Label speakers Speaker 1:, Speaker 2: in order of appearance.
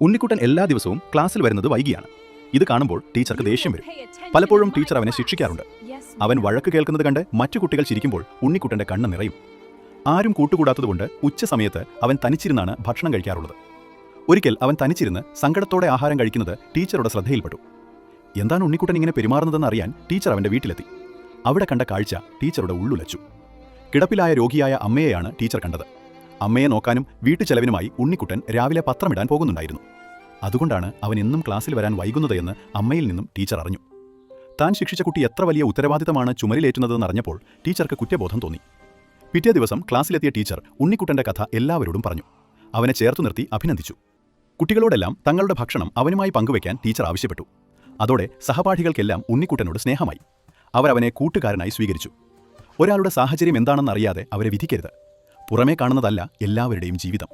Speaker 1: ഉണ്ണിക്കുട്ടൻ എല്ലാ ദിവസവും ക്ലാസ്സിൽ വരുന്നത് വൈകിയാണ്. ഇത് കാണുമ്പോൾ ടീച്ചർക്ക് ദേഷ്യം വരും. പലപ്പോഴും ടീച്ചർ അവനെ ശിക്ഷിക്കാറുണ്ട്. അവൻ വഴക്ക് കേൾക്കുന്നത് കണ്ട് മറ്റു കുട്ടികൾ ചിരിക്കുമ്പോൾ ഉണ്ണിക്കുട്ടന്റെ കണ്ണ് നിറയും. ആരും കൂട്ടുകൂടാത്തതുകൊണ്ട് ഉച്ചസമയത്ത് അവൻ തനിച്ചിരുന്നാണ് ഭക്ഷണം കഴിക്കാറുള്ളത്. ഒരിക്കൽ അവൻ തനിച്ചിരുന്ന് സങ്കടത്തോടെ ആഹാരം കഴിക്കുന്നത് ടീച്ചറുടെ ശ്രദ്ധയിൽപ്പെട്ടു. എന്താണ് ഉണ്ണിക്കുട്ടൻ ഇങ്ങനെ പെരുമാറുന്നതെന്ന് അറിയാൻ ടീച്ചർ അവന്റെ വീട്ടിലെത്തി. അവിടെ കണ്ട കാഴ്ച ടീച്ചറുടെ ഉള്ളുലച്ചു. കിടപ്പിലായ രോഗിയായ അമ്മയെയാണ് ടീച്ചർ കണ്ടത്. അമ്മയെ നോക്കാനും വീട്ടുചെലവിനുമായി ഉണ്ണിക്കുട്ടൻ രാവിലെ പത്രമിടാൻ പോകുന്നുണ്ടായിരുന്നു. അതുകൊണ്ടാണ് അവൻ എന്നും ക്ലാസ്സിൽ വരാൻ വൈകുന്നത് എന്ന് അമ്മയിൽ നിന്നും ടീച്ചർ അറിഞ്ഞു. താൻ ശിക്ഷിച്ച കുട്ടി എത്ര വലിയ ഉത്തരവാദിത്തമാണ് ചുമലിലേറ്റുന്നതെന്ന് അറിഞ്ഞപ്പോൾ ടീച്ചർക്ക് കുറ്റബോധം തോന്നി. പിറ്റേ ദിവസം ക്ലാസ്സിലെത്തിയ ടീച്ചർ ഉണ്ണിക്കുട്ടന്റെ കഥ എല്ലാവരോടും പറഞ്ഞു. അവനെ ചേർത്തു നിർത്തി അഭിനന്ദിച്ചു. കുട്ടികളോടെല്ലാം തങ്ങളുടെ ഭക്ഷണം അവനുമായി പങ്കുവയ്ക്കാൻ ടീച്ചർ ആവശ്യപ്പെട്ടു. അതോടെ സഹപാഠികൾക്കെല്ലാം ഉണ്ണിക്കുട്ടനോട് സ്നേഹമായി. അവരവനെ കൂട്ടുകാരനായി സ്വീകരിച്ചു. ഒരാളുടെ സാഹചര്യം എന്താണെന്നറിയാതെ അവരെ വിധിക്കരുത്. പുറമേ കാണുന്നതല്ല എല്ലാവരുടെയും ജീവിതം.